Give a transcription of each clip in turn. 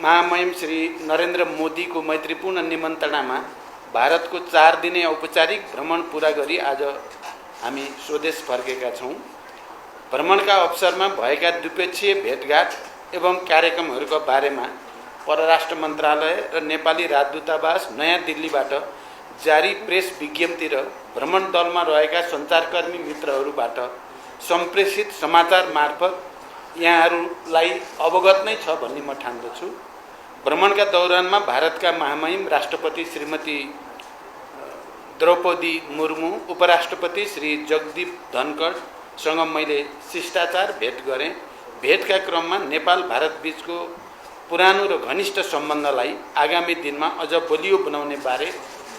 महामहिम श्री नरेन्द्र मोदी को मैत्रीपूर्ण निमन्त्रणामा भारतको 4 दिने औपचारिक भ्रमण पूरा गरी आज हामी स्वदेश फर्केका छौँ। भ्रमणका अवसरमा भएका द्विपक्षीय भेटघाट एवं कार्यक्रमहरूका बारेमा परराष्ट्र मन्त्रालय र नेपाली राजदूतावास नयाँ दिल्लीबाट जारी प्रेस विज्ञप्ति र भ्रमण दलमा रहेका सञ्चारकर्मी मित्रहरूबाट सम्प्रेषित समाचार मार्फत यहाँहरूलाई अवगत नै छ भन्ने म ठान्दछु। भ्रमणका दौरानमा भारतका महामहिम राष्ट्रपति श्रीमती द्रौपदी मुर्मू, उपराष्ट्रपति श्री जगदीप धनखडसँग मैले शिष्टाचार भेट गरेँ। भेटका क्रममा नेपाल भारत बीचको पुरानो र घनिष्ठ सम्बन्धलाई आगामी दिनमा अझ बलियो बनाउने बारे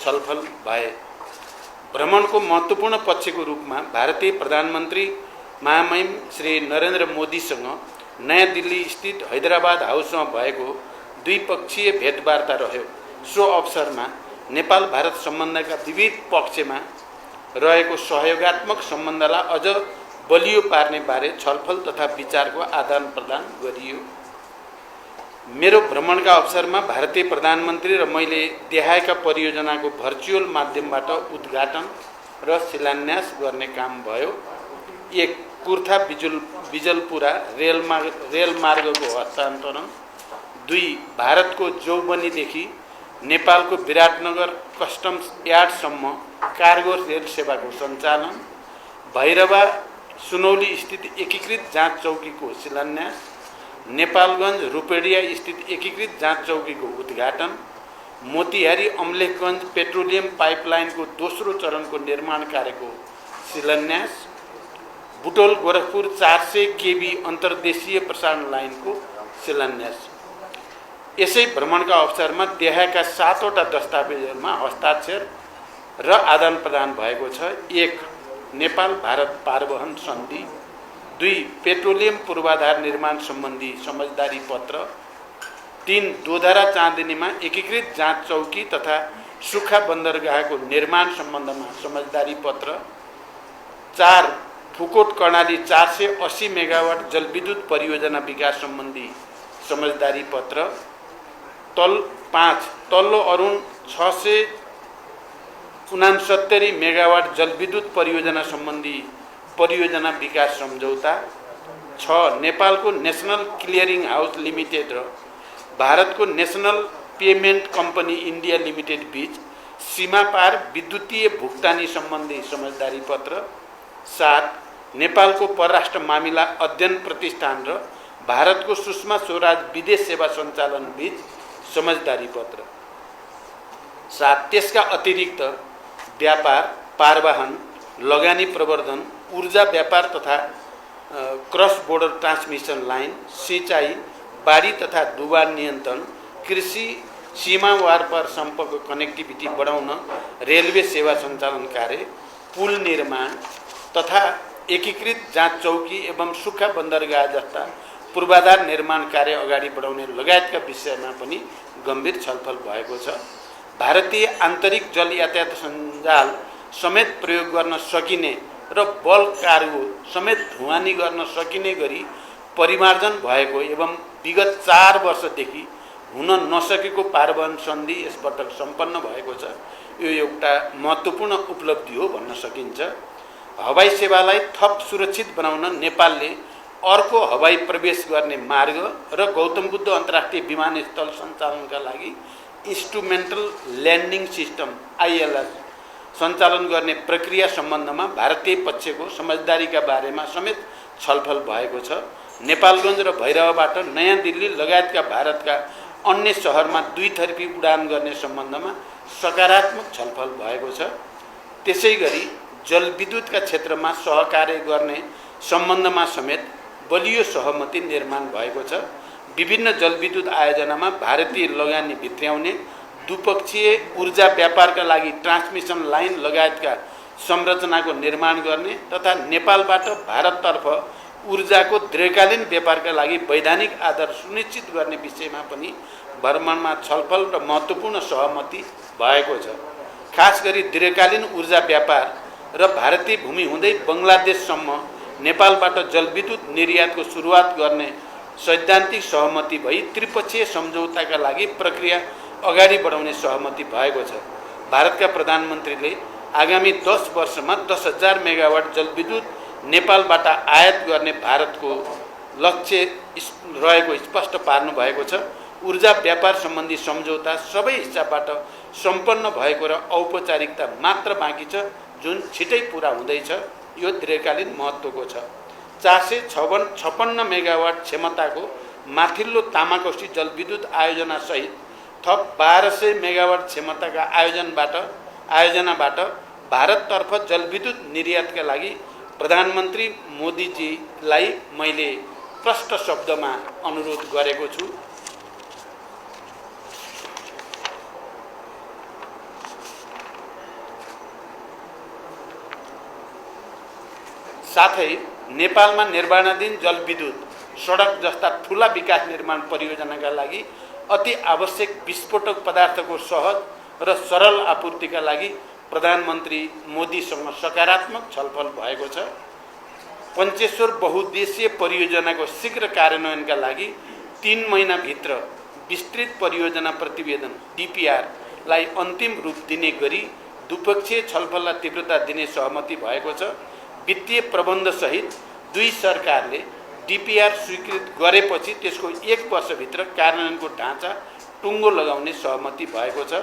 छलफल भए। भ्रमणको महत्त्वपूर्ण पक्षको रूपमा भारतीय प्रधानमन्त्री महामहिम श्री नरेन्द्र मोदीसँग नयाँ दिल्ली स्थित हैदराबाद हाउसमा भएको द्विपक्षीय भेटवार्ता रह्यो। सो अवसरमा नेपाल भारत सम्बन्धका विविध पक्षमा रहेको सहयोगात्मक सम्बन्धलाई अझ बलियो पार्ने बारे छलफल तथा विचारको आदान प्रदान गरियो। मेरो भ्रमणका अवसरमा भारतीय प्रधानमन्त्री र मैले देखाएका परियोजनाको भर्चुअल माध्यमबाट उद्घाटन र शिलान्यास गर्ने काम भयो। एक कुर्था बिजलपुरा रेल मार्गको हस्तान्तरण, 2 भारतको जौबनीदेखि नेपालको विराटनगर कस्टम्स यार्डसम्म कार्गो रेल सेवाको सञ्चालन, भैरवा सुनौली स्थित एकीकृत जाँच चौकीको शिलान्यास, नेपालगञ्ज रूपेडिया स्थित एकीकृत जाँच चौकीको उद्घाटन, मोतिहारी अम्लेखगञ्ज पेट्रोलियम पाइपलाइनको दोस्रो चरणको निर्माण कार्यको शिलान्यास, बुटोल गोरखपुर 400 केबी अन्तर्देशीय प्रसारण लाइनको शिलान्यास। यसै भ्रमणका अवसरमा देखाएका 7वटा दस्तावेजहरूमा हस्ताक्षर र आदान प्रदान भएको छ। 1 नेपाल भारत पारवहन सन्धि, 2 पेट्रोलियम पूर्वाधार निर्माण सम्बन्धी समझदारी पत्र, 3 दोधरा चाँदनीमा एकीकृत जाँच चौकी तथा सुक्खा बन्दरगाहको निर्माण सम्बन्धमा समझदारी पत्र, 4 फुकोट कर्णाली 480 मेगावाट जलविद्युत परियोजना विकास सम्बन्धी समझदारी पत्र, 5 तल्लो अरुण 669 मेगावाट जलविद्युत परियोजना सम्बन्धी परियोजना विकास सम्झौता, 6 नेपालको नेसनल क्लियरिङ हाउस लिमिटेड र भारतको national payment company India limited बीच सीमापार विद्युतीय भुक्तानी सम्बन्धी समझदारी पत्र, 7 नेपालको परराष्ट्र मामिला अध्ययन प्रतिष्ठान र भारतको सुषमा स्वराज विदेश सेवा सञ्चालन बीच समझदारी पत्र, 7 त्यसका अतिरिक्त व्यापार, पारवाहन, लगानी प्रवर्धन, ऊर्जा व्यापार तथा क्रस बोर्डर ट्रान्समिसन लाइन, सिँचाइ, बाढी तथा डुबान नियन्त्रण, कृषि, सीमावार पर सम्पर्क कनेक्टिभिटी बढाउन रेलवे सेवा सञ्चालन कार्य, पुल निर्माण तथा एकीकृत जाँच चौकी एवं सुक्खा बन्दरगाह जस्ता पूर्वाधार निर्माण कार्य अगाडि बढाउने लगायतका विषयमा पनि गम्भीर छलफल भएको छ। भारतीय आन्तरिक जल यातायात सञ्जाल समेत प्रयोग गर्न सकिने र बल्क कार्गो समेत ढुवानी गर्न सकिने गरी परिमार्जन भएको एवं विगत 4 वर्षदेखि हुन नसकेको पारवहन सन्धि यसपटक सम्पन्न भएको छ। यो एउटा महत्त्वपूर्ण उपलब्धि हो भन्न सकिन्छ। हवाई सेवालाई थप सुरक्षित बनाउन नेपालले अर्को हवाई प्रवेश गर्ने मार्ग र गौतम बुद्ध अन्तर्राष्ट्रिय विमानस्थल सञ्चालनका लागि इन्स्ट्रुमेन्टल ल्यान्डिङ सिस्टम ILS सञ्चालन गर्ने प्रक्रिया सम्बन्धमा भारतीय पक्षको समझदारीका बारेमा समेत छलफल भएको छ। नेपालगञ्ज र भैरवाबाट नयाँ दिल्ली लगायतका भारतका अन्य सहरमा 2 थरपी उडान गर्ने सम्बन्धमा सकारात्मक छलफल भएको छ। त्यसैगरी जलविद्युतका क्षेत्रमा सहकार्य गर्ने सम्बन्धमा समेत बलियो सहमति निर्माण भएको छ। विभिन्न जलविद्युत आयोजनामा भारतीय लगानी भित्र्याउने, द्विपक्षीय ऊर्जा व्यापारका लागि ट्रान्समिसन लाइन लगायतका संरचनाको निर्माण गर्ने तथा नेपालबाट भारततर्फ ऊर्जाको दीर्घकालीन व्यापारका लागि वैधानिक आधार सुनिश्चित गर्ने विषयमा पनि भ्रमणमा छलफल र महत्त्वपूर्ण सहमति भएको छ। खास गरी दीर्घकालीन ऊर्जा व्यापार र भारतीय भूमि हुँदै बङ्गलादेशसम्म नेपालबाट जलविद्युत निर्यातको सुरुवात गर्ने सैद्धान्तिक सहमति भई त्रिपक्षीय सम्झौताका लागि प्रक्रिया अगाडि बढाउने सहमति भएको छ। भारतका प्रधानमन्त्रीले आगामी 10 वर्षमा 10,000 मेगावाट जलविद्युत नेपालबाट आयात गर्ने भारतको लक्ष्य रहेको स्पष्ट पार्नु भएको छ। ऊर्जा व्यापार सम्बन्धी सम्झौता सबै हिस्साबाट सम्पन्न भएको र औपचारिकता मात्र बाँकी छ, जुन छिटै पुरा हुँदैछ। यो दीर्घकालीन महत्त्वको छ। 456 मेगावाट क्षमताको माथिल्लो तामाकोशी जलविद्युत आयोजनासहित थप 1200 मेगावाट क्षमताका आयोजनाबाट भारततर्फ जलविद्युत निर्यातका लागि प्रधानमन्त्री मोदीजीलाई मैले प्रष्ट शब्दमा अनुरोध गरेको छु। साथै नेपालमा निर्माणाधीन जलविद्युत, सडक जस्ता ठुला विकास निर्माण परियोजनाका लागि अति आवश्यक विस्फोटक पदार्थको सहज र सरल आपूर्तिका लागि प्रधानमन्त्री मोदीसँग सकारात्मक छलफल भएको छ। पञ्चेश्वर बहुद्देशीय परियोजनाको शीघ्र कार्यान्वयनका लागि 3 महिनाभित्र विस्तृत परियोजना प्रतिवेदन DPRलाई अन्तिम रूप दिने गरी द्विपक्षीय छलफललाई तीव्रता दिने सहमति भएको छ। वित्तीय प्रबन्धसहित दुई सरकारले DPR स्वीकृत गरेपछि त्यसको 1 वर्षभित्र कार्यान्वयनको ढाँचा टुङ्गो लगाउने सहमति भएको छ।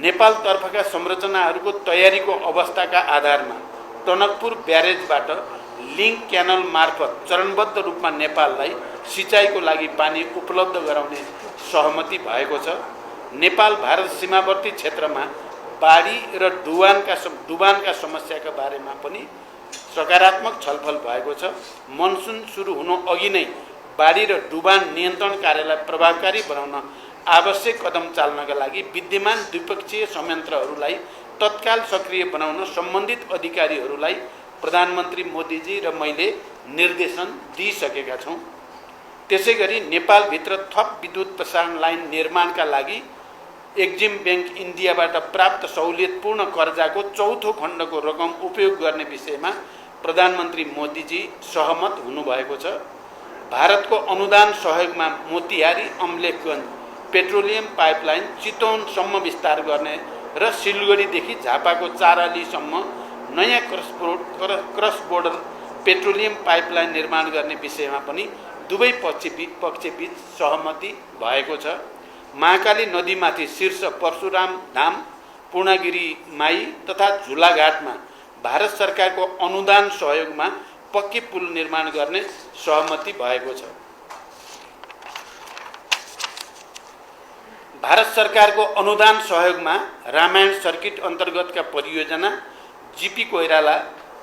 नेपालतर्फका संरचनाहरूको तयारीको अवस्थाका आधारमा टनकपुर ब्यारेजबाट लिङ्क क्यानल मार्फत चरणबद्ध रूपमा नेपाललाई सिँचाइको लागि पानी उपलब्ध गराउने सहमति भएको छ। नेपाल भारत सीमावर्ती क्षेत्रमा बाढी र डुबानका समस्याका बारेमा पनि सकारात्मक छलफल भएको छ। मनसुन सुरु हुनु अघि नै बाढी र डुबान नियन्त्रण कार्यलाई प्रभावकारी बनाउन आवश्यक कदम चाल्नका लागि विद्यमान द्विपक्षीय संयन्त्रहरूलाई तत्काल सक्रिय बनाउन सम्बन्धित अधिकारीहरूलाई प्रधानमन्त्री मोदीजी र मैले निर्देशन दिइसकेका छौँ। त्यसैगरी नेपालभित्र थप विद्युत प्रसारण लाइन निर्माणका लागि एक्जिम ब्याङ्क इन्डियाबाट प्राप्त सहुलियतपूर्ण कर्जाको चौथो खण्डको रकम उपयोग गर्ने विषयमा प्रधानमन्त्री मोदीजी सहमत हुनुभएको छ। भारतको अनुदान सहयोगमा मोतिहारी अम्लेखगञ्ज पेट्रोलियम पाइपलाइन चितवनसम्म विस्तार गर्ने र सिलगढीदेखि झापाको चारालीसम्म नयाँ क्रस बोर्डर पेट्रोलियम पाइपलाइन निर्माण गर्ने विषयमा पनि दुवै पक्षबीच सहमति भएको छ। महाकाली नदीमाथि शीर्ष परशुराम धाम, पूर्णगिरी माई तथा झुलाघाटमा भारत सरकारको अनुदान सहयोगमा पक्की पुल निर्माण गर्ने सहमति भएको छ। भारत सरकारको अनुदान सहयोगमा रामायण सर्किट अन्तर्गतका परियोजना GP Koirala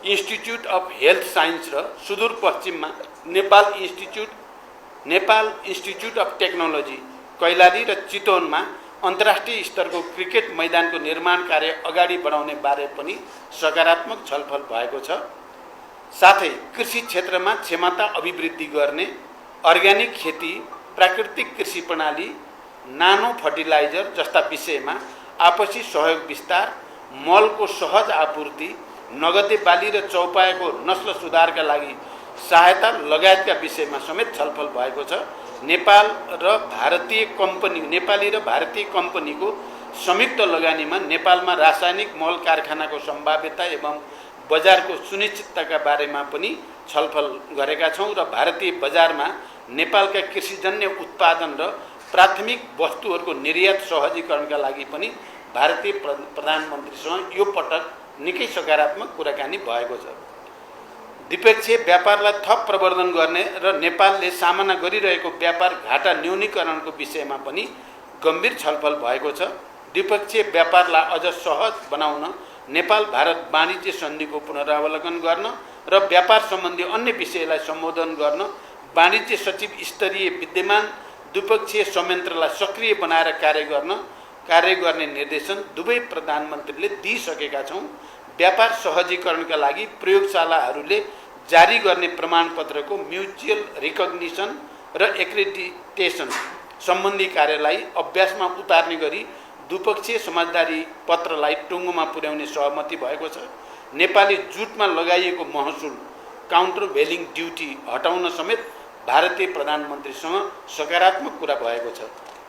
institute of health science र सुदूरपश्चिममा Nepal institute of technology Kailali र चितवनमा अन्तर्राष्ट्रिय स्तरको क्रिकेट मैदानको निर्माण कार्य अगाडि बढाउने बारे पनि सकारात्मक छलफल भएको छ। साथै कृषि क्षेत्रमा क्षमता अभिवृद्धि गर्ने, अर्ग्यानिक खेती, प्राकृतिक कृषि प्रणाली, नानो फर्टिलाइजर जस्ता विषयमा आपसी सहयोग विस्तार, मलको सहज आपूर्ति, नगदे बाली र चौपायाको नस्ल सुधारका लागि सहायता लगायतका विषयमा समेत छलफल भएको छ। नेपाली र भारतीय कम्पनीको संयुक्त लगानीमा नेपालमा रासायनिक मल कारखानाको सम्भाव्यता एवं बजारको सुनिश्चितताका बारेमा पनि छलफल गरेका छौँ र भारतीय बजारमा नेपालका कृषिजन्य उत्पादन र प्राथमिक वस्तुहरूको निर्यात सहजीकरणका लागि पनि भारतीय प्रधानमन्त्रीसँग यो पटक निकै सकारात्मक कुराकानी भएको छ। द्विपक्षीय व्यापारलाई थप प्रवर्धन गर्ने र नेपालले सामना गरिरहेको व्यापार घाटा न्यूनीकरणको विषयमा पनि गम्भीर छलफल भएको छ। द्विपक्षीय व्यापारलाई अझ सहज बनाउन नेपाल भारत वाणिज्य सन्धिको पुनरावलोकन गर्न र व्यापार सम्बन्धी अन्य विषयलाई सम्बोधन गर्न वाणिज्य सचिव स्तरीय विद्यमान द्विपक्षीय संयन्त्रलाई सक्रिय बनाएर कार्य गर्ने निर्देशन दुवै प्रधानमन्त्रीले दिइसकेका छौँ। व्यापार सहजीकरणका लागि प्रयोगशालाहरूले जारी गर्ने प्रमाणपत्रको म्युचुअल रिकग्निसन र एक्रेडिटेसन सम्बन्धी कार्यलाई अभ्यासमा उतार्ने गरी द्विपक्षीय समझदारी पत्रलाई टुङ्गोमा पुर्याउने सहमति भएको छ। नेपाली जुटमा लगाइएको महसुल काउन्टर भेलिङ ड्युटी हटाउन समेत भारतीय प्रधानमन्त्रीसँग सकारात्मक कुरा भएको छ।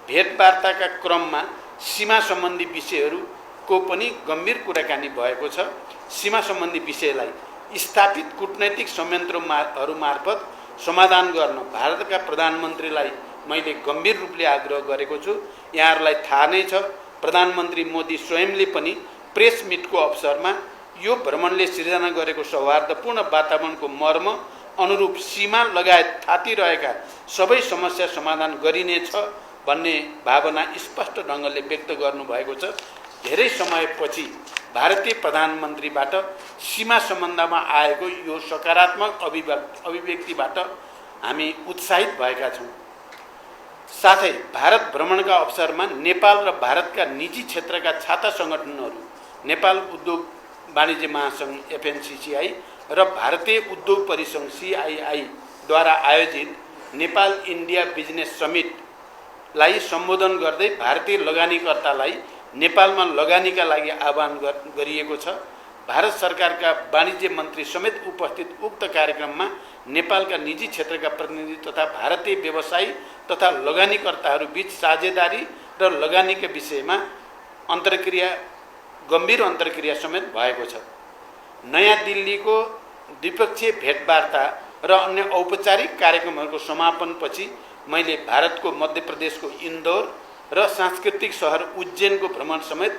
भेटवार्ताका क्रममा सीमा सम्बन्धी विषयहरूको पनि गम्भीर कुराकानी भएको छ। सीमा सम्बन्धी विषयलाई स्थापित कूटनैतिक संयन्त्रहरू मार्फत समाधान गर्न भारतका प्रधानमन्त्रीलाई मैले गम्भीर रूपले आग्रह गरेको छु। यहाँहरूलाई थाहा नै छ, प्रधानमन्त्री मोदी स्वयंले पनि प्रेस मिटको अवसरमा यो भ्रमणले सिर्जना गरेको सौहार्दपूर्ण वातावरणको मर्म अनुरूप सीमा लगायत थातिरहेका सबै समस्या समाधान गरिनेछ भन्ने भावना स्पष्ट ढङ्गले व्यक्त गर्नुभएको छ। धेरै समयपछि भारतीय प्रधानमन्त्रीबाट सीमा सम्बन्धमा आएको यो सकारात्मक अभिव्यक्तिबाट हामी उत्साहित भएका छौँ। साथै भारत भ्रमणका अवसरमा नेपाल र भारतका निजी क्षेत्रका छाता सङ्गठनहरू, नेपाल उद्योग वाणिज्य महासङ्घ FNCCI र भारतीय उद्योग परिसङ्घ CII द्वारा आयोजित नेपाल इन्डिया बिजनेस समिटलाई सम्बोधन गर्दै भारतीय लगानीकर्तालाई नेपालमा लगानीका लागि आह्वान गरिएको छ। भारत सरकारका वाणिज्य मन्त्री समेत उपस्थित उक्त कार्यक्रममा नेपालका निजी क्षेत्रका प्रतिनिधि तथा भारतीय व्यवसायी तथा लगानीकर्ताहरू बीच साझेदारी र लगानीका विषयमा गम्भीर अन्तर्क्रिया समेत भएको छ। नयाँ दिल्लीको द्विपक्षीय भेटवार्ता र अन्य औपचारिक कार्यक्रमहरूको समापनपछि मैले भारतको मध्य प्रदेशको इन्दौर र सांस्कृतिक सहर उज्जैनको भ्रमण समेत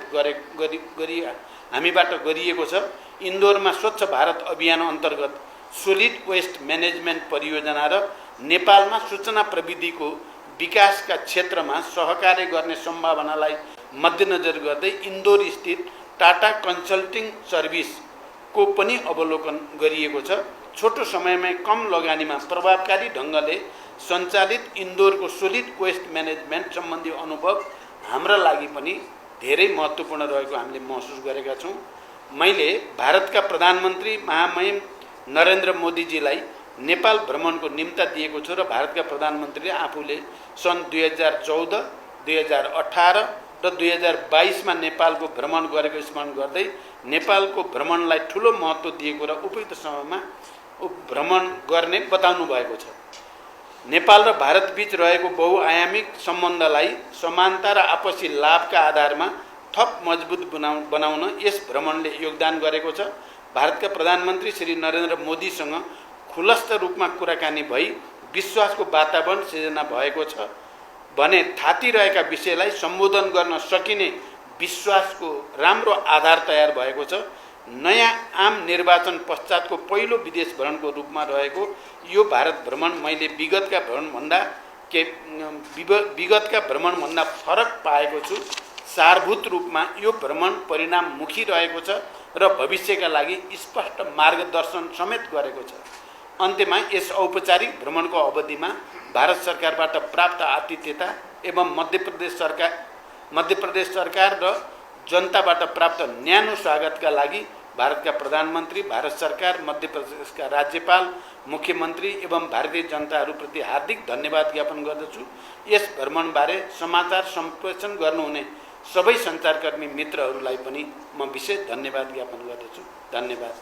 हामीबाट गरिएको छ। इन्दौरमा स्वच्छ भारत अभियान अन्तर्गत सोलिड वेस्ट म्यानेजमेन्ट परियोजना र नेपालमा सूचना प्रविधिको विकासका क्षेत्रमा सहकार्य गर्ने सम्भावनालाई मध्यनजर गर्दै इन्दौर स्थित टाटा कन्सल्टिङ सर्भिसको पनि अवलोकन गरिएको छ। छोटो समयमै कम लगानीमा प्रभावकारी ढङ्गले सञ्चालित इन्दौरको सोलिड वेस्ट म्यानेजमेन्ट सम्बन्धी अनुभव हाम्रा लागि पनि धेरै महत्त्वपूर्ण रहेको हामीले महसुस गरेका छौँ। मैले भारतका प्रधानमन्त्री महामहिम नरेन्द्र मोदीजीलाई नेपाल भ्रमणको निम्ता दिएको छु र भारतका प्रधानमन्त्रीले आफूले सन् 2014, 2018 र 2022मा नेपालको भ्रमण गरेको स्मरण गर्दै नेपालको भ्रमणलाई ठुलो महत्त्व दिएको र उपयुक्त समयमा भ्रमण गर्ने बताउनु भएको छ। नेपाल र भारत बीच रहेको बहुआयामिक सम्बन्धलाई समानता र आपसी लाभका आधारमा थप मजबुत बनाउन यस भ्रमणले योगदान गरेको छ। भारतका प्रधानमन्त्री श्री नरेन्द्र मोदीसँग खुलस्त रूपमा कुराकानी भई विश्वासको वातावरण सिर्जना भएको छ भने थातिरहेका विषयलाई सम्बोधन गर्न सकिने विश्वासको राम्रो आधार तयार भएको छ। नयाँ आम निर्वाचन पश्चातको पहिलो विदेश भ्रमणको रूपमा रहेको यो भारत भ्रमण मैले विगतका भ्रमणभन्दा फरक पाएको छु। सारभूत रूपमा यो भ्रमण परिणाममुखी रहेको छ र भविष्यका लागि स्पष्ट मार्गदर्शन समेत गरेको छ। अन्त्यमा यस औपचारिक भ्रमणको अवधिमा भारत सरकारबाट प्राप्त आतिथ्यता एवं मध्य प्रदेश सरकार र जनताबाट प्राप्त न्यानो स्वागतका लागि भारतका प्रधानमन्त्री, भारत सरकार, मध्य प्रदेशका राज्यपाल, मुख्यमन्त्री एवं भारतीय जनताहरूप्रति हार्दिक धन्यवाद ज्ञापन गर्दछु। यस भ्रमणबारे समाचार सम्प्रेषण गर्नुहुने सबै सञ्चारकर्मी मित्रहरूलाई पनि म विशेष धन्यवाद ज्ञापन गर्दछु। धन्यवाद।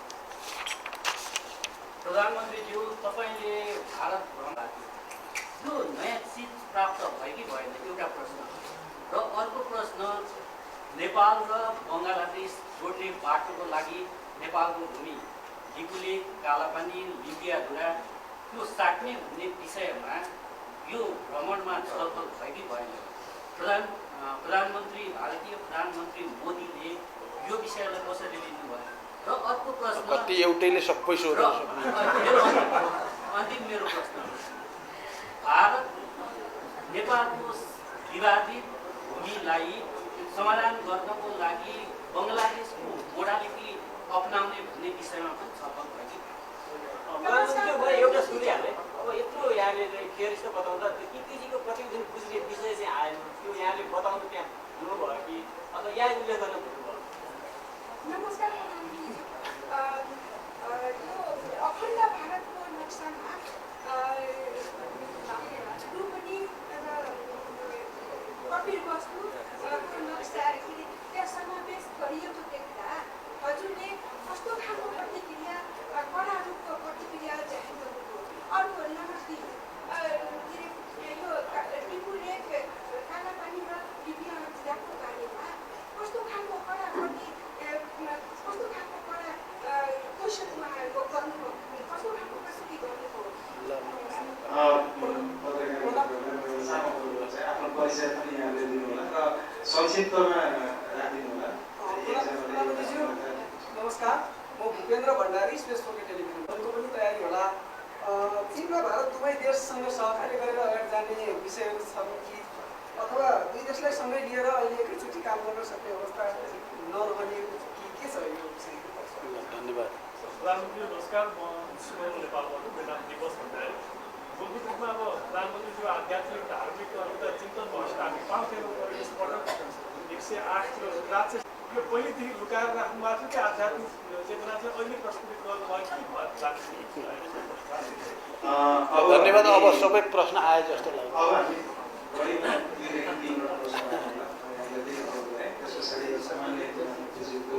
प्रधानमन्त्रीज्यू, तपाईले भारत भ्रमण यो नयाँ चिज प्राप्त भयो कि भएन एउटा प्रश्न र अर्को प्रश्न, नेपाल र बङ्गलादेश जोड्ने बाटोको लागि नेपालको भूमि लिपुले, कालापानी, लिपियाधुरा त्यो साट्ने भन्ने विषयमा यो भ्रमणमा छलफल भयो कि भएन? प्रधानमन्त्री भारतीय प्रधानमन्त्री मोदीले यो विषयलाई कसरी लिनुभयो? र अर्को प्रश्न, कति एउटैले सबै सोध्नु अन्तिम मेरो प्रश्न, भारत नेपालको विवादित भूमिलाई समाधान गर्नको लागि बङ्गलादेशको मोडालिटी अपनाउने भन्ने विषयमा पनि छलफल भयो कि? एउटा सुनिहालेँ। अब यत्रो यहाँले क्लियर बताउँदा कितिजीको प्रतिदिन बुझ्ने विषय चाहिँ आएन, त्यो यहाँले बताउनु त्यहाँ हुनुभयो कि अथवा यहाँ उल्लेख गर्न भन्नुभयो? नमस्कार प्रधानमन्त्री, यो अखण्ड भारतको नक्सामा ध्रुपदी र कपिल वस्तुको नक्सा त्यहाँ समावेश गरिएको देख्दा हजुरले कस्तो खालको प्रतिक्रिया, कडा रूपको प्रतिक्रिया जाहेर गर्नुभयो? अर्को नमस्ते, परिचय पनि यहाँले दिनु होला र संक्षिप्तमा राखिदिनु होला। प्रधानमन्त्रीज्यू नमस्कार, म भूपेन्द्र भण्डारी, स्पेस पोकेट टेलिभिजनको पनि तयारी होला। चीन र भारत दुवै देशसँग सहकार्य गरेर अगाडि जाने विषयहरू छन् कि अथवा दुई देशलाई सँगै लिएर अहिले एकैचोटि काम गर्न सक्ने अवस्था नरहने कि के छ यो विषय? धन्यवाद। प्रधानमन्त्री नमस्कार, म सुमन नेपालबाट मेरो नाम दिवस भण्डारी। मूलभूत रूपमा अब प्रधानमन्त्रीज्यू आध्यात्मिक धार्मिक चिन्तन भएपछि हामी पाउँथ्यौँ, तर यसपटक 108 किलो राज्य यो पहिलेदेखि लुकाएर राख्नु भएको थियो कि आध्यात्मिक चेतना चाहिँ अहिले प्रस्तुत गर्नुभयो कि धन्यवाद। अब सबै प्रश्न आए जस्तो लाग्यो। अब हामी बढीमा 2 3 प्रश्न त्यसको साथै सामान्य ज्यूको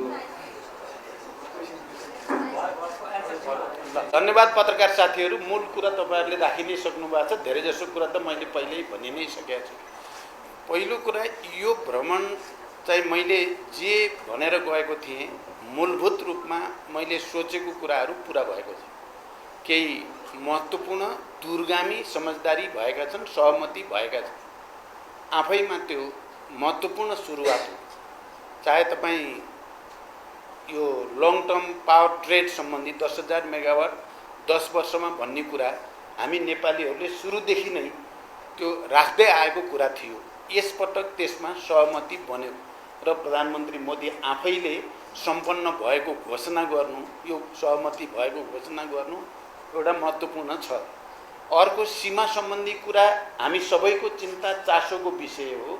धन्यवाद पत्रकार साथीहरू। मूल कुरा तपाईँहरूले राखि नै सक्नु भएको छ। धेरैजसो कुरा त मैले पहिल्यै भनि नै सकेको छु। पहिलो कुरा, यो भ्रमण चाहिँ मैले जे भनेर गएको थिएँ मूलभूत रूपमा मैले सोचेको कुराहरू पुरा भएको छ। केही महत्त्वपूर्ण दूरगामी समझदारी भएका छन्, सहमति भएका छन्। आफैमा त्यो महत्त्वपूर्ण सुरुवात हो। चाहे तपाईँ यो लङ टर्म पावर ट्रेड सम्बन्धी 10,000 मेगावाट 10 वर्षमा भन्ने कुरा हामी नेपालीहरूले सुरुदेखि नै त्यो राख्दै आएको कुरा थियो। यसपटक त्यसमा सहमति बन्यो र प्रधानमन्त्री मोदी आफैले सम्पन्न भएको घोषणा गर्नु, यो सहमति भएको घोषणा गर्नु एउटा महत्त्वपूर्ण छ। अर्को, सीमा सम्बन्धी कुरा हामी सबैको चिन्ता चासोको विषय हो।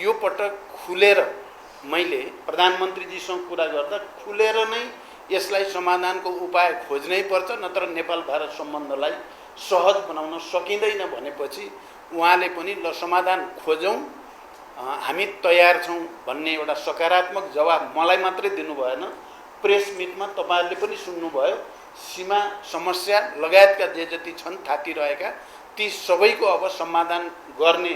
यो पटक खुलेर मैले प्रधानमन्त्रीजीसँग कुरा गर्दा खुलेर नै यसलाई समाधानको उपाय खोज्नै पर्छ, नत्र नेपाल भारत सम्बन्धलाई सहज बनाउन सकिँदैन भनेपछि उहाँले पनि ल समाधान खोजौँ, हामी तयार छौँ भन्ने एउटा सकारात्मक जवाब मलाई मात्रै दिनु भएन, प्रेस मिटमा तपाईँहरूले पनि सुन्नुभयो। सीमा समस्या लगायतका जे जति छन् थातिरहेका ती सबैको अब समाधान गर्ने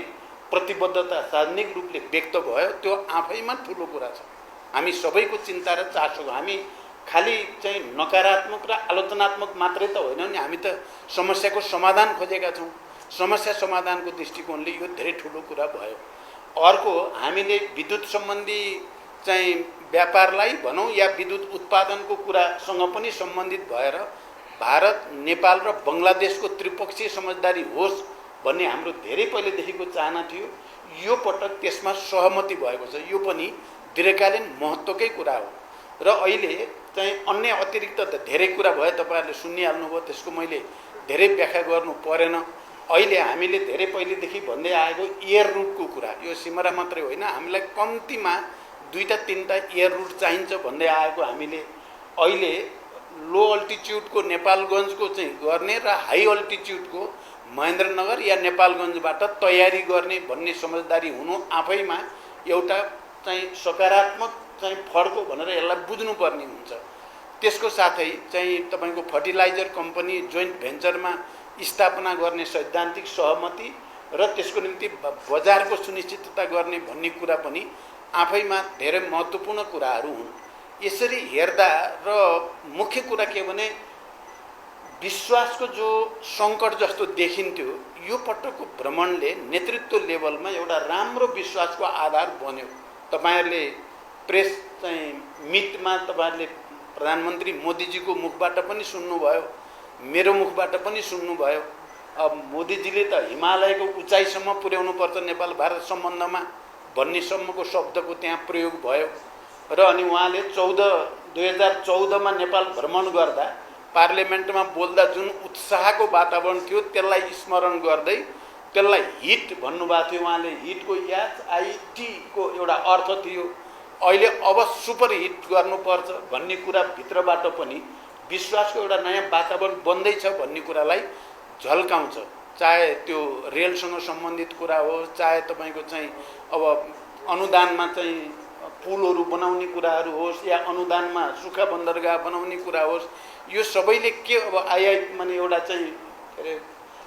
प्रतिबद्धता सार्वजनिक रूपले व्यक्त भयो। त्यो आफैमा ठुलो कुरा छ। हामी सबैको चिन्ता र चासो, हामी खालि चाहिँ नकारात्मक र आलोचनात्मक मात्रै त होइन नि, हामी त समस्याको समाधान खोजेका छौँ। समस्या समाधानको दृष्टिकोणले यो धेरै ठुलो कुरा भयो। अर्को, हामीले विद्युत सम्बन्धी चाहिँ व्यापारलाई भनौँ या विद्युत उत्पादनको कुरासँग पनि सम्बन्धित भएर भारत, नेपाल र बङ्गलादेशको त्रिपक्षीय समझदारी होस् भन्ने हाम्रो धेरै पहिलेदेखिको चाहना थियो। यो पटक त्यसमा सहमति भएको छ। यो पनि दीर्घकालीन महत्त्वकै कुरा हो। र अहिले चाहिँ अन्य अतिरिक्त त धेरै कुरा भयो, तपाईँहरूले सुनिहाल्नुभयो, त्यसको मैले धेरै व्याख्या गर्नु परेन। अहिले हामीले धेरै पहिलेदेखि भन्दै आएको एयर रुटको कुरा, यो सिमरा मात्रै होइन, हामीलाई कम्तीमा 2-3टा एयर रुट चाहिन्छ भन्दै आएको हामीले अहिले लो अल्टिच्युडको नेपालगञ्जको चाहिँ गर्ने र हाई अल्टिच्युडको महेन्द्रनगर या नेपालगञ्जबाट तयारी गर्ने भन्ने समझदारी हुनु आफैमा एउटा चाहिँ सकारात्मक चाहिँ फड्को भनेर यसलाई बुझ्नुपर्ने हुन्छ। त्यसको साथै चाहिँ तपाईँको फर्टिलाइजर कम्पनी जोइन्ट भेन्चरमा स्थापना गर्ने सैद्धान्तिक सहमति र त्यसको निम्ति बजारको सुनिश्चितता गर्ने भन्ने कुरा पनि आफैमा धेरै महत्त्वपूर्ण कुराहरू हुन्। यसरी हेर्दा र मुख्य कुरा के भने विश्वासको जो सङ्कट जस्तो देखिन्थ्यो, यो पटकको भ्रमणले नेतृत्व लेभलमा एउटा राम्रो विश्वासको आधार बन्यो। तपाईँहरूले प्रेस चाहिँ मिटमा तपाईँहरूले प्रधानमन्त्री मोदीजीको मुखबाट पनि सुन्नुभयो, मेरो मुखबाट पनि सुन्नुभयो। अब मोदीजीले त हिमालयको उचाइसम्म पुर्याउनुपर्छ नेपाल भारत सम्बन्धमा भन्ने सम्मको शब्दको त्यहाँ प्रयोग भयो। र अनि उहाँले 2014मा नेपाल भ्रमण गर्दा पार्लियामेन्टमा बोल्दा जुन उत्साहको वातावरण थियो त्यसलाई स्मरण गर्दै त्यसलाई हिट भन्नुभएको थियो उहाँले। हिटको HITको एउटा अर्थ थियो। अहिले अब सुपर हिट गर्नुपर्छ भन्ने कुरा भित्रबाट पनि विश्वासको एउटा नयाँ वातावरण बन्दैछ भन्ने कुरालाई झल्काउँछ। चाहे त्यो रेलसँग सम्बन्धित कुरा होस्, चाहे तपाईँको चाहिँ अब अनुदानमा चाहिँ पुलहरू बनाउने कुराहरू होस् या अनुदानमा सुक्खा बन्दरगाह बनाउने कुरा होस्, यो सबैले के अब माने एउटा चाहिँ के अरे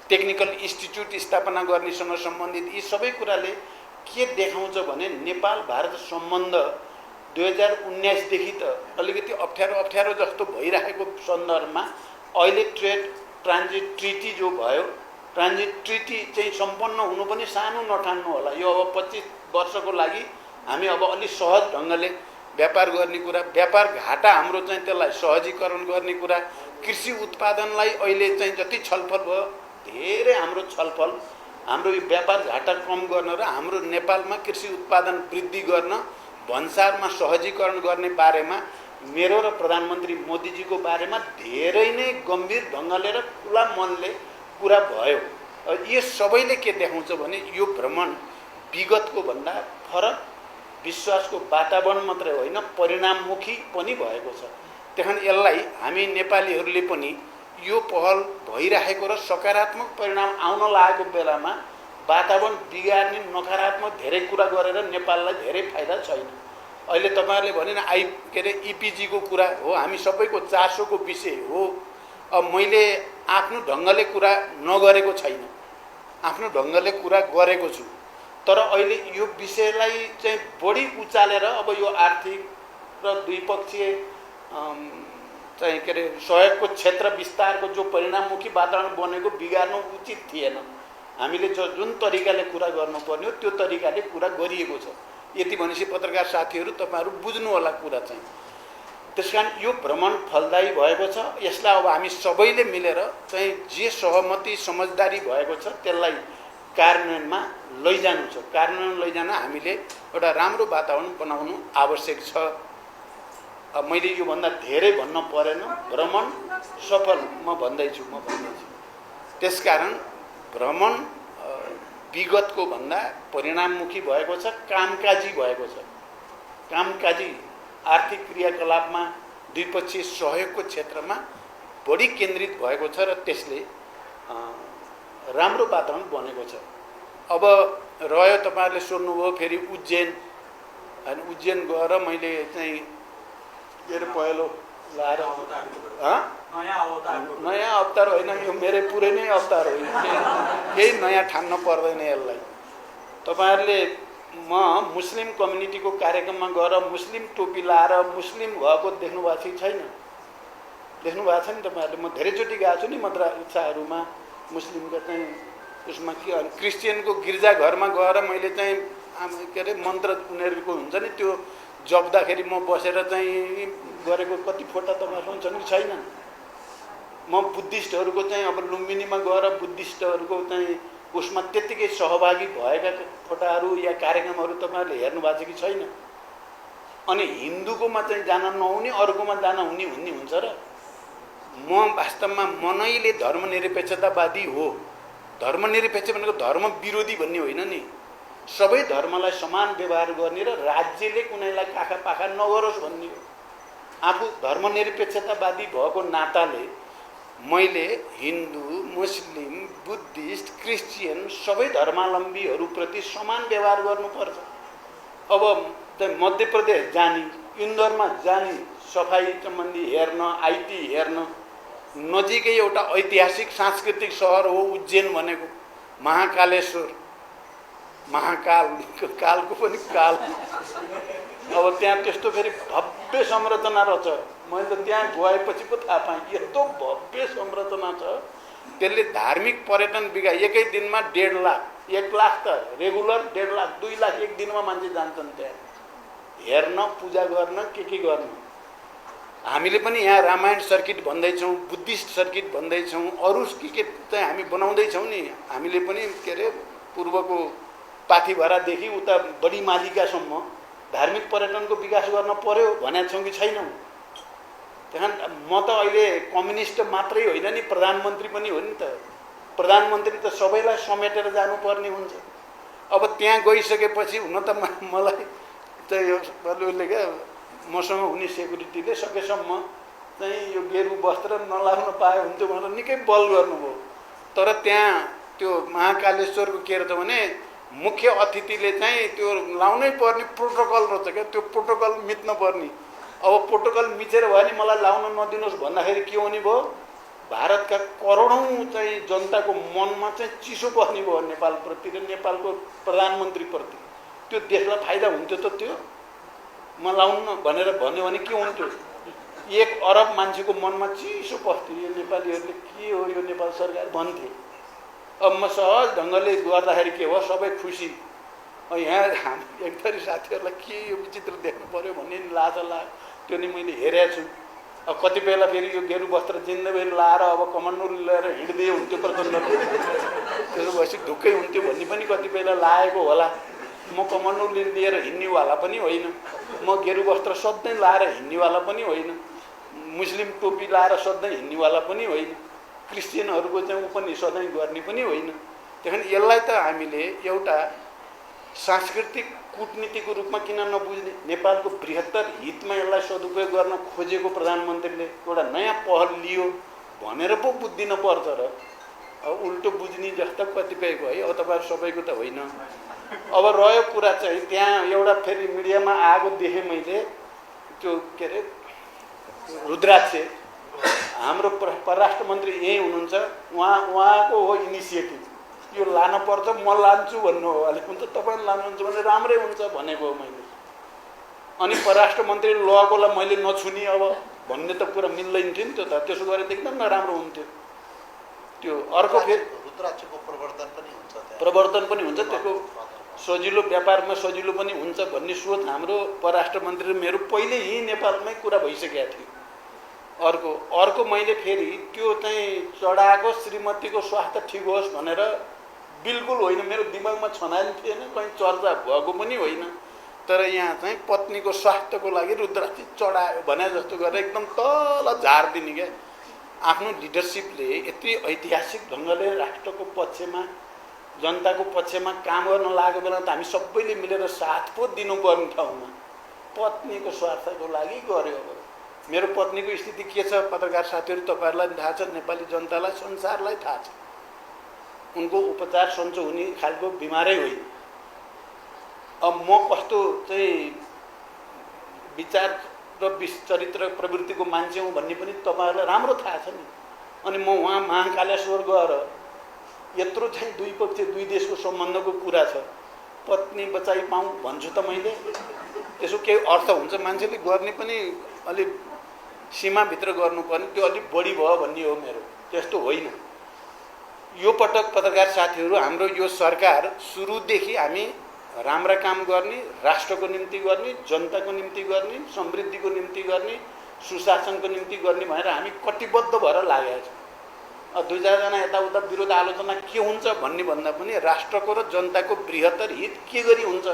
टेक्निकल इन्स्टिच्युट स्थापना गर्नेसँग सम्बन्धित यी सबै कुराले के देखाउँछ भने नेपाल भारत सम्बन्ध 2019देखि त अलिकति अप्ठ्यारो जस्तो भइरहेको सन्दर्भमा अहिले ट्रेड ट्रान्जिट ट्रिटी जो भयो ट्रान्जिट ट्रिटी चाहिँ सम्पन्न हुनु पनि सानो नठान्नु होला। यो अब 25 वर्षको लागि हामी अब अलि सहज ढङ्गले व्यापार गर्ने कुरा, व्यापार घाटा हाम्रो चाहिँ त्यसलाई सहजीकरण गर्ने कुरा, कृषि उत्पादनलाई अहिले चाहिँ जति छलफल भयो धेरै हाम्रो छलफल हाम्रो यो व्यापार घाटा कम गर्न र हाम्रो नेपालमा कृषि उत्पादन वृद्धि गर्न, भन्सारमा सहजीकरण गर्ने बारेमा मेरो र प्रधानमन्त्री मोदीजीको बारेमा धेरै नै गम्भीर ढङ्गले र खुला मनले कुरा भयो। यो सबैले के देखाउँछ भने यो भ्रमण विगतको भन्दा फरक विश्वासको वातावरण मात्रै होइन परिणाममुखी पनि भएको छ। त्यहाँ यसलाई हामी नेपालीहरूले पनि यो पहल भइरहेको र सकारात्मक परिणाम आउन लागेको बेलामा वातावरण बिगार्ने नकारात्मक धेरै कुरा गरेर नेपाललाई धेरै फाइदा छैन। अहिले तपाईहरुले भने न इपिजीको कुरा हो, हामी सबैको चासोको विषय हो। अब मैले आफ्नो ढङ्गले कुरा नगरेको छैन, आफ्नो ढङ्गले कुरा गरेको छु, तर अहिले यो विषयलाई चाहिँ बढी उचालेर अब यो आर्थिक र द्विपक्षीय चाहिँ सहयोगको क्षेत्र विस्तारको जो परिणाममुखी वातावरण बनेको बिगार्नु उचित थिएन। हामीले जुन तरिकाले कुरा गर्नुपर्ने हो त्यो तरिकाले कुरा गरिएको छ। यति भनेपछि पत्रकार साथीहरू तपाईहरु बुझ्नु होला कुरा चाहिँ। त्यसकारण यो भ्रमण फलदायी भएको छ। यसलाई अब हामी सबैले मिलेर चाहिँ जे सहमति समझदारी भएको छ त्यसलाई कार्यान्वयनमा लैजानु छ। कार्यान्वयन लैजान हामीले एउटा राम्रो वातावरण बनाउनु आवश्यक छ। अब मैले यो भन्दा धेरै भन्न परेन, भ्रमण सफल म भन्दैछु। त्यसकारण भ्रमण विगतको भन्दा परिणाममुखी भएको छ, कामकाजी भएको छ। कामकाजी आर्थिक क्रियाकलापमा द्विपक्षीय सहयोगको क्षेत्रमा बढी केन्द्रित भएको छ र त्यसले राम्रो वातावरण बनेको छ। अब रह्यो तपाईहरुले सोध्नुभयो फेरि उज्जैन, अनि उज्जैन गएर मैले चाहिँ पहिलो लाएर नयाँ अवतार होइन, यो मेरो पुरै नै अवतार हो। केही नयाँ ठान्न पर्दैन यसलाई। तपाईहरुले म मुस्लिम कम्युनिटीको कार्यक्रममा गएर मुस्लिम टोपी लाएर मुस्लिम भएको देख्नु भएको छ छैन? देख्नु भएको छ नि तपाईहरुले? म धेरैचोटि गएको छु नि मद्रसाहरूमा मुस्लिमको चाहिँ उसमा के क्रिस्चियनको गिर्जाघरमा गएर मैले चाहिँ मन्त्र उनीहरूको हुन्छ नि त्यो जप्दाखेरि म बसेर चाहिँ गरेको कति फोटा तपाईहरुसँग छन् कि छैन? म बुद्धिस्टहरूको चाहिँ अब लुम्बिनीमा गएर बुद्धिस्टहरूको चाहिँ उसमा त्यतिकै सहभागी भएका फोटाहरू या कार्यक्रमहरू तपाईहरुले हेर्नु भएको छ कि छैन? अनि हिन्दूकोमा चाहिँ जान नहुने अरूकोमा जान हुने हुन्छ र? म वास्तवमा मनैले धर्मनिरपेक्षतावादी हो। धर्मनिरपेक्ष भनेको धर्म विरोधी भन्ने होइन नि। सबै धर्मलाई समान व्यवहार गर्ने र राज्यले कुनैलाई काखा पाखा नगरोस् भन्ने हो। आफू धर्मनिरपेक्षतावादी भएको नाताले मैले हिन्दू, मुस्लिम, बुद्धिस्ट, क्रिस्चियन सबै धर्मावलम्बीहरूप्रति समान व्यवहार गर्नुपर्छ। अब मध्य प्रदेश जाने, इन्दोरमा जाने, सफाई सम्बन्धी हेर्न, आइटी हेर्न, नजिकै एउटा ऐतिहासिक सांस्कृतिक सहर हो उज्जैन भनेको। महाकालेश्वर, महाकाल, कालको पनि काल। अब त्यहाँ त्यस्तो फेरि भव्य संरचना रहेछ। मैले त त्यहाँ गएपछि पो थाहा पाएँ यस्तो भव्य संरचना छ। त्यसले धार्मिक पर्यटन एकै दिनमा 1.5 लाख, 1 लाख त रेगुलर, 1.5 लाख, 2 लाख एक दिनमा मान्छे जान्छन् त्यहाँ हेर्न, पूजा गर्न, के गर्न। हामीले पनि यहाँ रामायण सर्किट भन्दैछौँ, बुद्धिस्ट सर्किट भन्दैछौँ, अरू के चाहिँ हामी बनाउँदैछौँ नि। हामीले पनि पूर्वको पाथिभरादेखि उता बडी मालिकासम्म धार्मिक पर्यटनको विकास गर्न पर्यो भनेका छौँ कि छैनौँ? त्यहाँ म त अहिले कम्युनिस्ट मात्रै होइन नि, प्रधानमन्त्री पनि हो नि त। प्रधानमन्त्री त सबैलाई समेटेर जानुपर्ने हुन्छ। अब त्यहाँ गइसकेपछि हुन त मलाई चाहिँ यो क्या मसँग हुने सेक्युरिटीले सकेसम्म चाहिँ यो गेरु वस्त्र नलाग्न पाए हुन्थ्यो भनेर निकै बल गर्नुभयो। तर त्यहाँ त्यो महाकालेश्वरको के रहेछ भने मुख्य अतिथिले चाहिँ त्यो लाउनै पर्ने प्रोटोकल रहेछ क्या, त्यो प्रोटोकल मिच्न पर्ने। अब प्रोटोकल मिचेर भयो नि मलाई लाउन नदिनुहोस् भन्दाखेरि के हुने भयो? भारतका करोडौँ चाहिँ जनताको मनमा चाहिँ चिसो बस्ने भयो नेपालप्रति र नेपालको प्रधानमन्त्रीप्रति। त्यो देशलाई फाइदा हुन्थ्यो त त्यो? म लाउन भनेर भन्यो भने के हुन्थ्यो? 1 अरब मान्छेको मनमा चिसो बस्थ्यो। यो नेपालीहरूले के हो यो नेपाल सरकार भन्थे। अब म सहज ढङ्गले गर्दाखेरि के हो सबै खुसी। यहाँ हामी एक थरी साथीहरूलाई के यो विचित्र देख्नु पऱ्यो भन्ने नि लाज लाग्यो, त्यो नि मैले हेरेको छु। अब कति बेला फेरि यो गेरु वस्त्र जिन्दगी लाएर अब कमण्डल लिएर हिँड्दै हुन्थ्यो प्रचण्डले, त्यसो भएपछि ढुक्कै हुन्थ्यो भन्ने पनि कति बेला लागेको होला। म कमण्डल लिएर हिँड्नेवाला पनि होइन, म गेरु वस्त्र सधैँ लाएर हिँड्नेवाला पनि होइन, मुस्लिम टोपी लाएर सधैँ हिँड्नेवाला पनि होइन, क्रिस्चियनहरूको चाहिँ ऊ पनि सधैँ गर्ने पनि होइन। त्यही यसलाई त हामीले एउटा सांस्कृतिक कूटनीतिको रूपमा किन नबुझ्ने? नेपालको बृहत्तर हितमा यसलाई सदुपयोग गर्न खोजेको प्रधानमन्त्रीले एउटा नयाँ पहल लियो भनेर पो बुझ्दिन पर्छ र अब उल्टो बुझ्ने जस्तो कतिपयको है। अब तपाईँहरू सबैको त होइन। अब रह्यो कुरा चाहिँ त्यहाँ एउटा फेरि मिडियामा आएको देखेँ मैले, त्यो के अरे रुद्राक्ष हाम्रो परराष्ट्र मन्त्री यहीँ हुनुहुन्छ, उहाँको हो इनिसिएटिभ, यो लान पर्छ म लान्छु भन्नु हो। अलिक हुन्छ तपाईँले लानुहुन्छ भने राम्रै हुन्छ भनेको हो मैले। अनि परराष्ट्र मन्त्री लगेकोलाई मैले नछुने अब भन्ने त कुरा मिल्दैन थियो नि। त्यो त त्यसो गरेर त एकदम नराम्रो हुन्थ्यो। त्यो अर्को फेरि रुद्राक्षको प्रवर्तन पनि हुन्छ, त्यसको सजिलो व्यापारमा सजिलो पनि हुन्छ भन्ने सोच हाम्रो परराष्ट्र मन्त्री र मेरो पहिले यहीँ नेपालमै कुरा भइसकेको थियो। अर्को मैले फेरि त्यो चाहिँ चढाएको श्रीमतीको स्वास्थ्य ठिक होस् भनेर बिल्कुल होइन, मेरो दिमागमा छनाइल थिएन, कहीँ चर्चा भएको पनि होइन। तर यहाँ चाहिँ पत्नीको स्वास्थ्यको लागि रुद्राक्ष चढायो भने जस्तो गरेर एकदम तल झारिदिने क्या। आफ्नो लिडरसिपले यति ऐतिहासिक ढङ्गले राष्ट्रको पक्षमा जनताको पक्षमा काम गर्न लागेको बेला त हामी सबैले मिलेर साथ पो दिनुपर्ने ठाउँमा पत्नीको स्वार्थको लागि गर्यो। अब मेरो पत्नीको स्थिति के छ पत्रकार साथीहरू तपाईँहरूलाई थाहा छ, नेपाली जनतालाई संसारलाई थाहा छ। उनको उपचार सन्चो हुने खालको बिमारै होइन। अब म कस्तो चाहिँ विचार र चरित्र प्रवृत्तिको मान्छे हुँ भन्ने पनि तपाईँहरूलाई राम्रो थाहा छ नि। अनि म उहाँ महाकालेश्वर गएर यत्रो चाहिँ दुई पक्ष दुई देशको सम्बन्धको कुरा छ, पत्नी बचाइ पाऊँ भन्छु त मैले। त्यसो केही अर्थ हुन्छ? मान्छेले गर्ने पनि अलिक सीमाभित्र गर्नुपर्ने, त्यो अलिक बढी भयो भन्ने हो मेरो। त्यस्तो होइन। यो पटक पत्रकार साथीहरू, हाम्रो यो सरकार सुरुदेखि हामी राम्रा काम गर्ने, राष्ट्रको निम्ति गर्ने, जनताको निम्ति गर्ने, समृद्धिको निम्ति गर्ने, सुशासनको निम्ति गर्ने भनेर हामी कटिबद्ध भएर लागेका छौँ। दुई चारजना यताउता विरोध आलोचना के हुन्छ भन्ने भन्दा पनि राष्ट्रको र जनताको बृहत्तर हित के गरी हुन्छ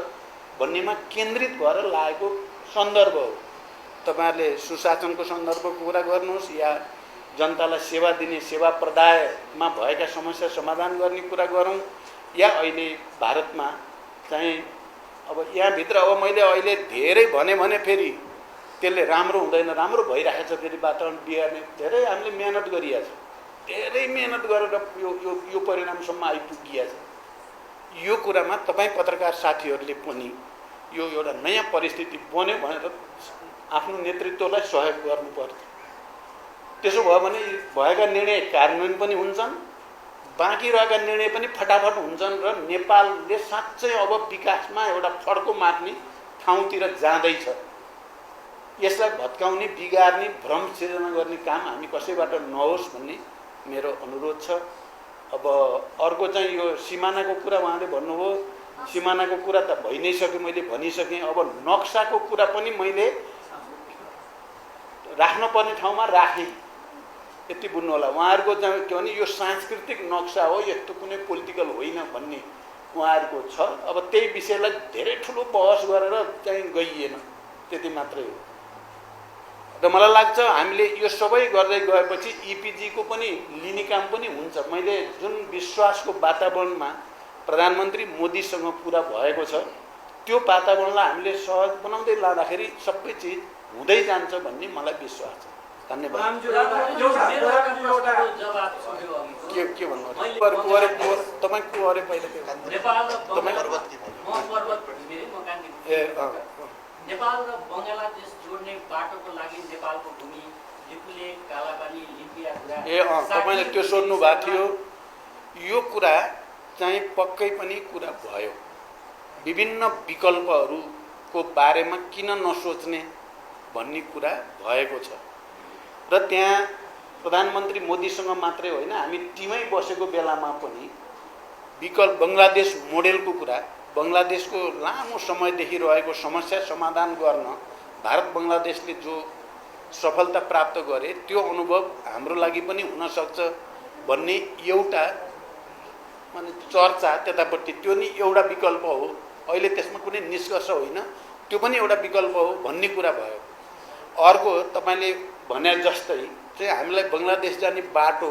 भन्नेमा केन्द्रित भएर लागेको सन्दर्भ हो। तपाईँहरूले सुशासनको सन्दर्भको कुरा गर्नुहोस् या जनतालाई सेवा दिने सेवा प्रदायमा भएका समस्या समाधान गर्ने कुरा गरौँ, या अहिले भारतमा चाहिँ अब यहाँभित्र अब मैले अहिले धेरै भने फेरि त्यसले राम्रो हुँदैन, राम्रो भइरहेको छ फेरि वातावरण बिगार्ने। धेरै हामीले मेहनत गरिएको छ, धेरै मेहनत गरेर यो परिणामसम्म आइपुगिएको छ। यो कुरामा तपाईँ पत्रकार साथीहरूले पनि यो एउटा नयाँ परिस्थिति बन्यो भनेर आफ्नो नेतृत्वलाई सहयोग गर्नुपर्छ। त्यसो भयो भने भएका निर्णय कार्यान्वयन पनि हुन्छन्, बाँकी रहेका निर्णय पनि फटाफट हुन्छन् र नेपालले साँच्चै अब विकासमा एउटा फड्को मार्ने ठाउँतिर जाँदैछ। यसलाई भत्काउने, बिगार्ने, भ्रम सिर्जना गर्ने काम हामी कसैबाट नहोस् भन्ने मेरो अनुरोध छ। अब अर्को चाहिँ यो सिमानाको कुरा उहाँले भन्नुभयो, सिमानाको कुरा त भइ नै सक्यो, मैले भनिसकेँ। अब नक्साको कुरा पनि मैले राख्नुपर्ने ठाउँमा राखेँ, यति बुझ्नु होला। उहाँहरूको चाहिँ के भने यो सांस्कृतिक नक्सा हो, यस्तो कुनै पोलिटिकल होइन भन्ने उहाँहरूको छ। अब त्यही विषयलाई धेरै ठुलो बहस गरेर चाहिँ गइएन, त्यति मात्रै हो। र मलाई लाग्छ हामीले यो सबै गर्दै गएपछि इपिजीको पनि लिने काम पनि हुन्छ। मैले जुन विश्वासको वातावरणमा प्रधानमन्त्री मोदीसँग कुरा भएको छ, त्यो वातावरणलाई हामीले सहज बनाउँदै लाँदाखेरि सबै चिज हुँदै जान्छ भन्ने मलाई विश्वास छ। धन्यवाद। के भन्नु तपाईँ को अरे पहिला नेपाल र बङ्गलादेश जोड्ने बाटोको लागि नेपालको भूमि लिपुले कालापानी लिपिया तपाईँले त्यो सोध्नु भएको थियो। यो कुरा चाहिँ पक्कै पनि कुरा भयो। विभिन्न विकल्पहरूको बारेमा किन नसोच्ने भन्ने कुरा भएको छ र त्यहाँ प्रधानमन्त्री मोदीसँग मात्रै होइन, हामी टिमै बसेको बेलामा पनि विकल्प बङ्गलादेश मोडेलको कुरा, बङ्गलादेशको लामो समयदेखि रहेको समस्या समाधान गर्न भारत बङ्गलादेशले जो सफलता प्राप्त गरे त्यो अनुभव हाम्रो लागि पनि हुनसक्छ भन्ने एउटा माने चर्चा त्यतापट्टि, त्यो नि एउटा विकल्प हो। अहिले त्यसमा कुनै निष्कर्ष होइन, त्यो पनि एउटा विकल्प हो भन्ने कुरा भयो। अर्को तपाईँले भने जस्तै चाहिँ हामीलाई बङ्गलादेश जाने बाटो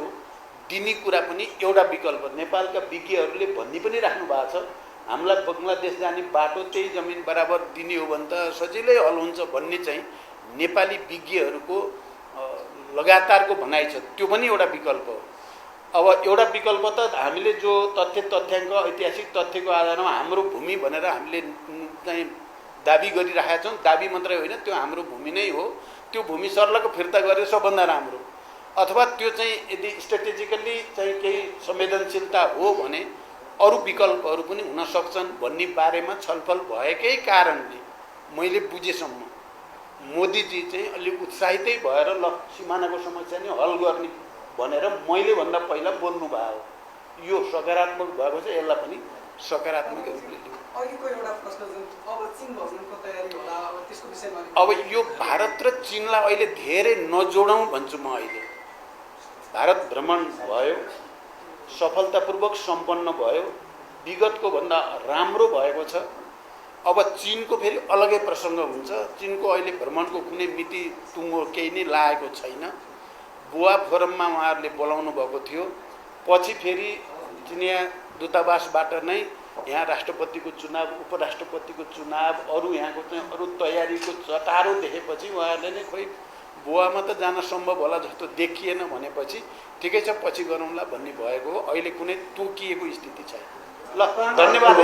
दिने कुरा पनि एउटा विकल्प। नेपालका विज्ञहरूले भनि पनि राख्नु भएको छ, हामीलाई बङ्गलादेश जाने बाटो त्यही जमिन बराबर दिने हो भने त सजिलै हल हुन्छ भन्ने चाहिँ नेपाली विज्ञहरूको लगातारको भनाइ छ। त्यो पनि एउटा विकल्प हो। अब एउटा विकल्प त हामीले जो तथ्याङ्क ऐतिहासिक तथ्यको आधारमा हाम्रो भूमि भनेर हामीले चाहिँ दाबी गरिरहेका छौँ, दाबी मात्रै होइन त्यो हाम्रो भूमि नै हो, त्यो भूमि सर्लक फिर्ता गरे सबभन्दा राम्रो। अथवा त्यो चाहिँ यदि स्ट्रेटेजिकल्ली चाहिँ केही संवेदनशीलता हो भने अरू विकल्पहरू पनि हुन सक्छन् भन्ने बारेमा छलफल भएकै कारणले मैले बुझेसम्म मोदीजी चाहिँ अलिक उत्साहितै भएर ल सिमानाको समस्या नै हल गर्ने भनेर मैले भन्दा पहिला बोल्नु भयो। यो सकारात्मक भएको छ, यसलाई पनि सकारात्मक रूपले लिऊ। अघिको एउटा प्रश्न जुन अब चीन भ्रमणको तयारी होला, अब त्यसको विषयमा अब यो भारत र चीनलाई अहिले धेरै नजोडौँ भन्छु म। अहिले भारत भ्रमण भयो, सफलतापूर्वक सम्पन्न भयो, विगतको भन्दा राम्रो भएको छ। अब चीनको फेरि अलगै प्रसङ्ग हुन्छ। चीनको अहिले भ्रमणको कुनै मिति टुङ्गो केही नै लागेको छैन। बुवा फोरममा उहाँहरूले बोलाउनु भएको थियो, पछि फेरि चिनिया दूतावासबाट नै यहाँ राष्ट्रपतिको चुनाव, उपराष्ट्रपतिको चुनाव, अरू यहाँको चाहिँ अरू तयारीको चटारो देखेपछि उहाँहरूले नै खोइ बुवामा त जान सम्भव होला जस्तो देखिएन भनेपछि ठिकै छ पछि गरौँला भन्ने भएको हो। अहिले कुनै तोकिएको स्थिति छैन। ल धन्यवाद।